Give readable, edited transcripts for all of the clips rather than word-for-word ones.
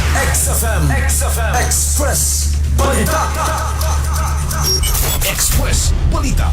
XFM Express Balita. Express Balita.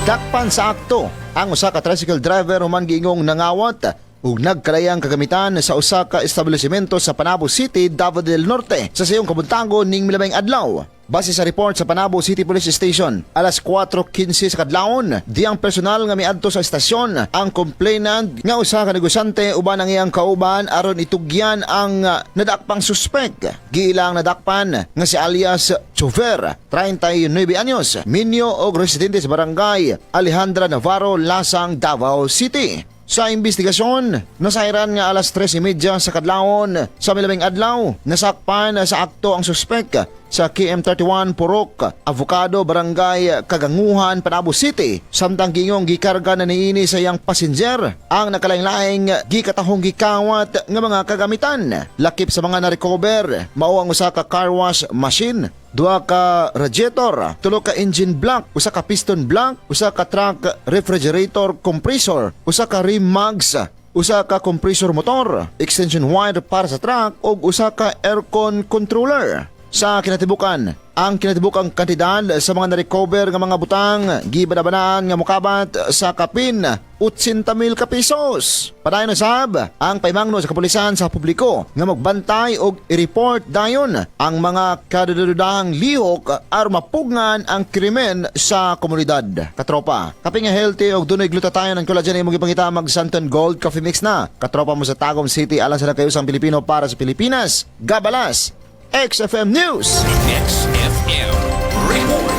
Dakpan sa akto ang usa ka tricycle driver human giingong nangawat ug nagkalayang kagamitan sa usa ka establishmento sa Panabo City, Davao del Norte sa sayong kabuntagon ning milamayng adlaw. Base sa report sa Panabo City Police Station, alas 4:15 sa kadlawon, di ang personal nga miadto sa estasyon ang complainant nga usa ka negosyante uban ang iyang kauban aron itugyan ang nadakpang suspek. Giilang nadakpan nga si alias Chofer, 39 anyos, minyo og residente sa barangay Alejandra Navarro, Lasang, Davao City. Sa investigasyon, nasairan nga alas 3:30 sa kadlawon sa milaming adlaw, nasakpan sa akto ang suspek sa KM31 Purok, Avocado, Barangay Kaganguhan, Panabo City. Samtang gingong gikarga na niini sa iyang passenger ang nakalaing-laing gikatahong gikawat nga mga kagamitan. Lakip sa mga na-recover, mao ang usa ka car wash machine, duha ka radiator, tulo ka engine block, usa ka piston block, usa ka truck refrigerator compressor, usa ka rim mags, usa ka compressor motor, extension wire para sa truck ug usa ka aircon controller. Sa kinatibukan, ang kinatibukang kantidad sa mga na-recover nga mga butang gibanabanaan nga mokabat sa kapin 80,000 ka pesos. Padayon sab ang paymangno sa kapulisan sa publiko nga magbantay og i-report dayon ang mga kadududahang lihok aron mapugngan ang krimen sa komunidad. Katropa, kaping nga healthy og dunay glutathione ang collagen imong gipangita mag Santon Gold Coffee Mix na. Katropa mo sa Tagum City alang sa nagkayusang Pilipino para sa Pilipinas. Gabalas, XFM News. XFM Report.